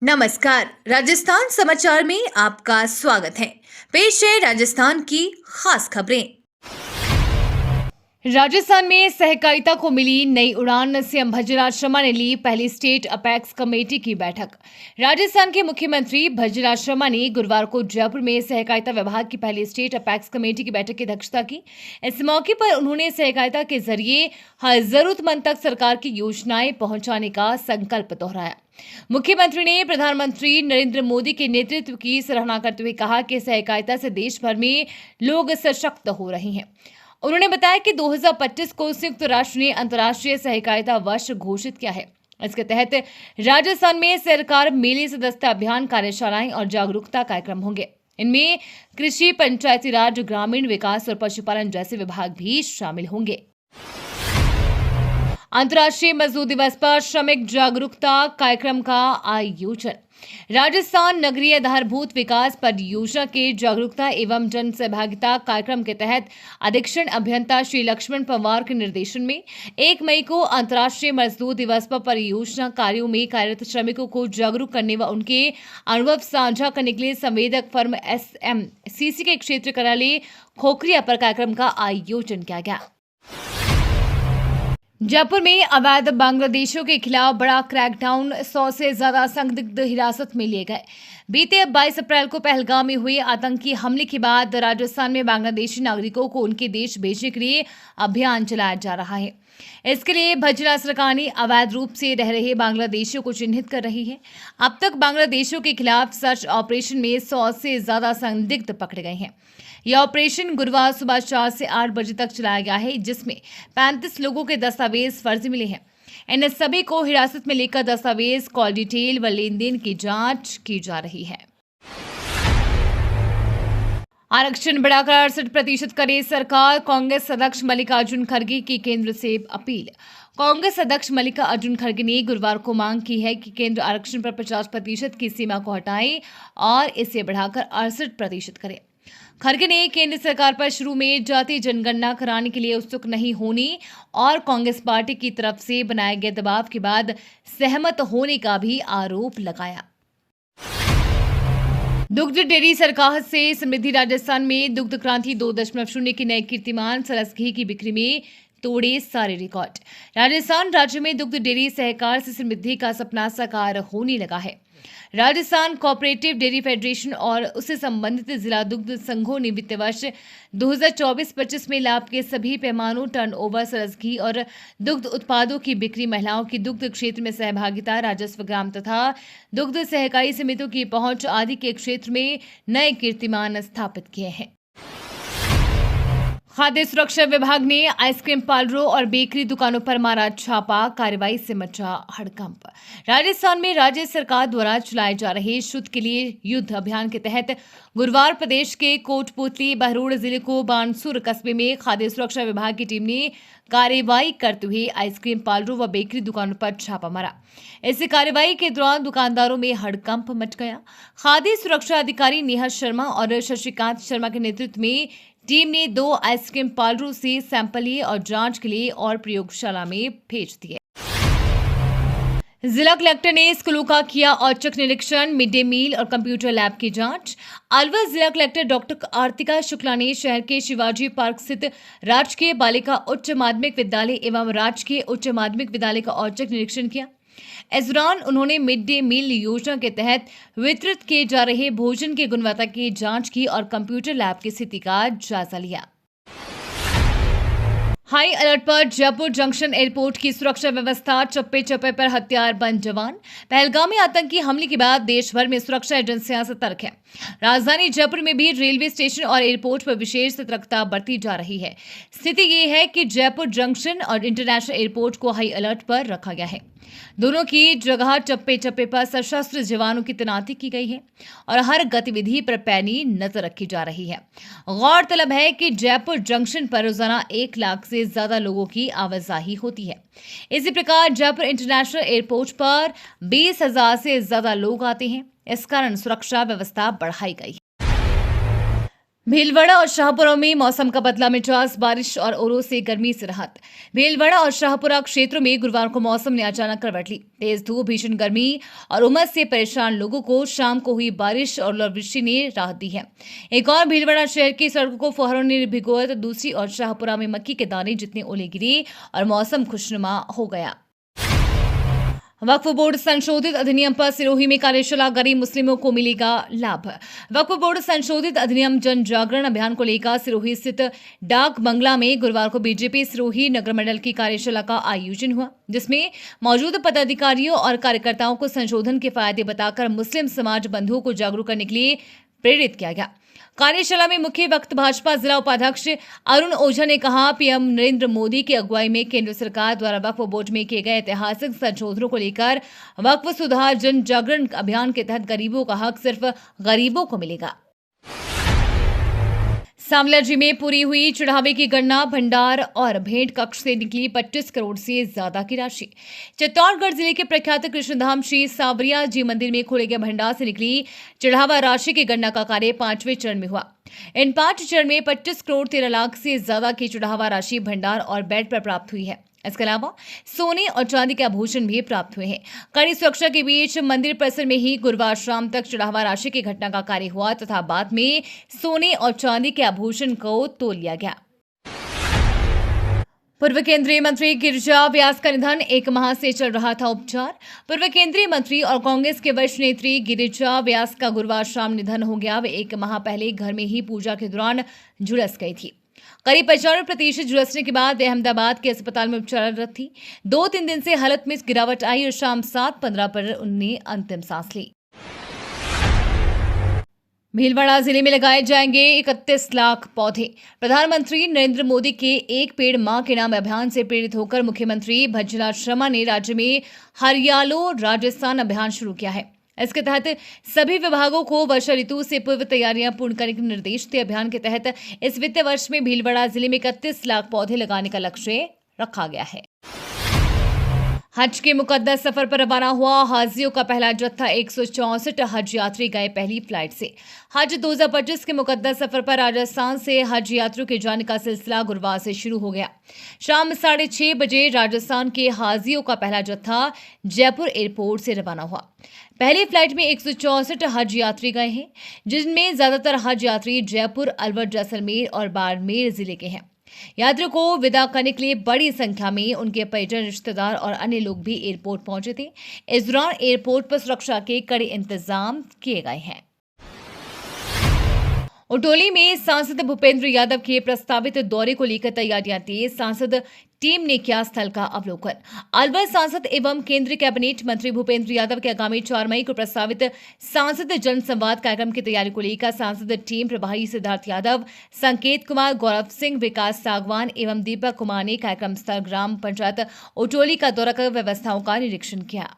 नमस्कार, राजस्थान समाचार में आपका स्वागत है। पेश है राजस्थान की खास खबरें। राजस्थान में सहकारिता को मिली नई उड़ान। सीएम भज्जराज शर्मा ने ली पहली स्टेट अपेक्स कमेटी की बैठक। राजस्थान के मुख्यमंत्री भज्जराज शर्मा ने गुरुवार को जयपुर में सहकारिता विभाग की पहली स्टेट अपेक्स कमेटी की बैठक की अध्यक्षता की। इस मौके पर उन्होंने सहकारिता के जरिए हर जरूरतमंद तक सरकार की योजनाएं पहुंचाने का संकल्प दोहराया। मुख्यमंत्री ने प्रधानमंत्री नरेंद्र मोदी के नेतृत्व की सराहना करते हुए कहा कि सहकारिता से देश भर में लोग सशक्त हो रहे हैं। उन्होंने बताया कि 2025 को संयुक्त राष्ट्र ने अंतर्राष्ट्रीय सहकारिता वर्ष घोषित किया है। इसके तहत राजस्थान में सरकार मेले सदस्यता अभियान, कार्यशालाएं और जागरूकता कार्यक्रम होंगे। इनमें कृषि, पंचायती राज, ग्रामीण विकास और पशुपालन जैसे विभाग भी शामिल होंगे। अंतर्राष्ट्रीय मजदूर दिवस पर श्रमिक जागरूकता कार्यक्रम का आयोजन। राजस्थान नगरीय आधारभूत विकास परियोजना के जागरूकता एवं जन सहभागिता कार्यक्रम के तहत अधीक्षण अभियंता श्री लक्ष्मण पवार के निर्देशन में 1 मई को अंतर्राष्ट्रीय मजदूर दिवस पर परियोजना कार्यों में कार्यरत श्रमिकों को जागरूक करने व उनके अनुभव साझा करने के लिए संवेदक फर्म SMCC के क्षेत्र कार्यालय खोखरिया पर कार्यक्रम का आयोजन किया गया। जयपुर में अवैध बांग्लादेशियों के खिलाफ बड़ा क्रैकडाउन। 100 से ज्यादा संदिग्ध हिरासत में लिए गए। बीते 22 अप्रैल को पहलगाम में हुए आतंकी हमले के बाद राजस्थान में बांग्लादेशी नागरिकों को उनके देश भेजने के लिए अभियान चलाया जा रहा है। इसके लिए भज्जराज सरकार ने अवैध रूप से रह रहे बांग्लादेशियों को चिन्हित कर रही है। अब तक बांग्लादेशियों के खिलाफ सर्च ऑपरेशन में 100 से ज्यादा संदिग्ध पकड़े गए हैं। यह ऑपरेशन गुरुवार सुबह 4 से 8 बजे तक चलाया गया है, जिसमें 35 लोगों के दस्तावेज फर्जी मिले हैं। इन सभी को हिरासत में लेकर दस्तावेज, कॉल डिटेल व लेन देन की जांच की जा रही है। आरक्षण बढ़ाकर 68% करे सरकार। कांग्रेस अध्यक्ष मल्लिकार्जुन खड़गे की केंद्र से अपील। कांग्रेस अध्यक्ष मल्लिकार्जुन खड़गे ने गुरुवार को मांग की है कि केंद्र आरक्षण पर 50% की सीमा को हटाए और इसे बढ़ाकर 68% करे। खड़गे ने केंद्र सरकार पर शुरू में जाति जनगणना कराने के लिए उत्सुक नहीं होने और कांग्रेस पार्टी की तरफ से बनाए गए दबाव के बाद सहमत होने का भी आरोप लगाया। दुग्ध डेयरी सरकार से समृद्धि। राजस्थान में दुग्ध क्रांति 2.0 की नए कीर्तिमान। सरस घी की बिक्री में तोड़े सारे रिकॉर्ड। राजस्थान राज्य में दुग्ध डेयरी सहकार से समृद्धि का सपना साकार होने लगा है। राजस्थान कोऑपरेटिव डेयरी फेडरेशन और उससे संबंधित जिला दुग्ध संघों ने वित्त वर्ष 2024-25 में लाभ के सभी पैमानों, टर्नओवर, सरस घी और दुग्ध उत्पादों की बिक्री, महिलाओं की दुग्ध क्षेत्र में सहभागिता, राजस्व, ग्राम तथा दुग्ध सहकारी समितियों की पहुंच आदि के क्षेत्र में नए कीर्तिमान स्थापित किए हैं। खाद्य सुरक्षा विभाग ने आइसक्रीम पार्लरों और बेकरी दुकानों पर मारा छापा। कार्रवाई से मचा हड़कंप। राजस्थान में राज्य सरकार द्वारा चलाए जा रहे शुद्ध के लिए युद्ध अभियान के तहत गुरुवार प्रदेश के कोटपुतली, बहरोड जिले को बानसूर कस्बे में खाद्य सुरक्षा विभाग की टीम ने कार्रवाई करते हुए आइसक्रीम पार्लरों व बेकरी दुकानों पर छापा मारा। इस कार्रवाई के दौरान दुकानदारों में हड़कंप मच गया। खाद्य सुरक्षा अधिकारी नेहा शर्मा और शशिकांत शर्मा के नेतृत्व में टीम ने 2 आइसक्रीम पार्लरों से सैंपल लिए और जांच के लिए और प्रयोगशाला में भेज दिए। जिला कलेक्टर ने स्कूलों का किया औचक निरीक्षण। मिड डे मील और कंप्यूटर लैब की जांच। अलवर जिला कलेक्टर डॉक्टर आर्तिका शुक्ला ने शहर के शिवाजी पार्क स्थित राजकीय बालिका उच्च माध्यमिक विद्यालय एवं राजकीय उच्च माध्यमिक विद्यालय का औचक निरीक्षण किया। इस दौरान उन्होंने मिड डे मील योजना के तहत वितरित किए जा रहे भोजन की गुणवत्ता की जांच की और कंप्यूटर लैब की स्थिति का जायजा लिया। हाई अलर्ट पर जयपुर जंक्शन एयरपोर्ट की सुरक्षा व्यवस्था। चप्पे चप्पे पर हथियार बंद जवान। पहलगामी आतंकी हमले के बाद देश भर में सुरक्षा एजेंसियां सतर्क हैं। राजधानी जयपुर में भी रेलवे स्टेशन और एयरपोर्ट पर विशेष सतर्कता बरती जा रही है। स्थिति ये है कि जयपुर जंक्शन और इंटरनेशनल एयरपोर्ट को हाई अलर्ट पर रखा गया है। दोनों की जगह चप्पे चप्पे पर सशस्त्र जवानों की तैनाती की गई है और हर गतिविधि पर पैनी नजर रखी जा रही है। गौरतलब है कि जयपुर जंक्शन पर रोजाना 1 लाख से ज्यादा लोगों की आवाजाही होती है। इसी प्रकार जयपुर इंटरनेशनल एयरपोर्ट पर 20,000 से ज्यादा लोग आते हैं। इस कारण सुरक्षा व्यवस्था बढ़ाई गई है। भीलवाड़ा और शाहपुरा में मौसम का बदला मिजाज, बारिश और ओलों से गर्मी से राहत। भीलवाड़ा और शाहपुरा क्षेत्रों में गुरुवार को मौसम ने अचानक करवट ली। तेज धूप, भीषण गर्मी और उमस से परेशान लोगों को शाम को हुई बारिश और ओलावृष्टि ने राहत दी है। एक और भीलवाड़ा शहर की सड़कों को फुहारों ने भिगोया तो दूसरी और शाहपुरा में मक्की के दाने जितने ओले गिरे और मौसम खुशनुमा हो गया। वक्फ बोर्ड संशोधित अधिनियम पर सिरोही में कार्यशाला, गरीब मुस्लिमों को मिलेगा लाभ। वक्फ बोर्ड संशोधित अधिनियम जन जागरण अभियान को लेकर सिरोही स्थित डाक बंगला में गुरुवार को बीजेपी सिरोही नगर मंडल की कार्यशाला का आयोजन हुआ, जिसमें मौजूद पदाधिकारियों और कार्यकर्ताओं को संशोधन के फायदे बताकर मुस्लिम समाज बंधुओं को जागरूक करने के लिए प्रेरित किया गया। कार्यशाला में मुख्य वक्ता भाजपा जिला उपाध्यक्ष अरुण ओझा ने कहा, पीएम नरेंद्र मोदी की अगुवाई में केंद्र सरकार द्वारा वक्फ बोर्ड में किए गए ऐतिहासिक संशोधनों को लेकर वक्फ सुधार जन जागरण अभियान के तहत गरीबों का हक सिर्फ गरीबों को मिलेगा। सांवलाजी में पूरी हुई चढ़ावे की गणना, भंडार और भेंट कक्ष से निकली 25 करोड़ से ज्यादा की राशि। चित्तौड़गढ़ जिले के प्रख्यात कृष्णधाम श्री सांवरिया जी मंदिर में खोले गए भंडार से निकली चढ़ावा राशि की गणना का कार्य 5वें चरण में हुआ। इन 5 चरण में 25 करोड़ 13 लाख से ज्यादा की चढ़ावा राशि भंडार और बेड पर प्राप्त हुई है। इसके अलावा सोने और चांदी के आभूषण भी प्राप्त हुए हैं। कड़ी सुरक्षा के बीच मंदिर परिसर में ही गुरुवार शाम तक चढ़ावा राशि की घटना का कार्य हुआ तथा बाद में सोने और चांदी के आभूषण को तोल लिया गया। पूर्व केंद्रीय मंत्री गिरिजा व्यास का निधन, 1 माह से चल रहा था उपचार। पूर्व केंद्रीय मंत्री और कांग्रेस के वरिष्ठ नेत्री गिरिजा व्यास का गुरुवार शाम निधन हो गया। वे 1 माह पहले घर में ही पूजा के दौरान झुलस गई थी। करीब 95% झुलसने के बाद वे अहमदाबाद के अस्पताल में उपचाररत थी। 2-3 दिन से हालत में गिरावट आई और शाम 7:15 पर उन्होंने अंतिम सांस ली। भीलवाड़ा जिले में लगाए जाएंगे 31 लाख पौधे। प्रधानमंत्री नरेंद्र मोदी के एक पेड़ मां के नाम अभियान से प्रेरित होकर मुख्यमंत्री भज्जूलाल शर्मा ने राज्य में हरियालो राजस्थान अभियान शुरू किया है। इसके तहत सभी विभागों को वर्षा ऋतु से पूर्व तैयारियां पूर्ण करने के निर्देश दिए। अभियान के तहत इस वित्तीय वर्ष में भीलवाड़ा जिले में 31 लाख पौधे लगाने का लक्ष्य रखा गया है। हज के मुकद्दस सफर पर रवाना हुआ हाजियों का पहला जत्था 164 हज यात्री गए पहली फ्लाइट से। हज 2025 के मुकद्दस सफर पर राजस्थान से हज यात्रियों के जाने का सिलसिला गुरुवार से शुरू हो गया। शाम 6:30 बजे राजस्थान के हाजियों का पहला जत्था जयपुर एयरपोर्ट से रवाना हुआ। पहली फ्लाइट में 164 हज यात्री गए हैं, जिनमें ज्यादातर हज यात्री जयपुर, अलवर, जैसलमेर और बाड़मेर जिले के हैं। यात्रियों को विदा करने के लिए बड़ी संख्या में उनके परिजन, रिश्तेदार और अन्य लोग भी एयरपोर्ट पहुंचे थे। इस दौरान एयरपोर्ट पर सुरक्षा के कड़े इंतजाम किए गए हैं। उटोली में सांसद भूपेंद्र यादव के प्रस्तावित दौरे को लेकर तैयारियां तेज। सांसद टीम ने किया स्थल का अवलोकन। अलवर सांसद एवं केंद्रीय कैबिनेट मंत्री भूपेंद्र यादव के आगामी 4 मई को प्रस्तावित सांसद जनसंवाद कार्यक्रम की तैयारी को लेकर सांसद टीम प्रभारी सिद्धार्थ यादव, संकेत कुमार, गौरव सिंह, विकास सागवान एवं दीपक कुमार ने कार्यक्रम स्थल ग्राम पंचायत उटोली का दौरा कर व्यवस्थाओं का निरीक्षण किया।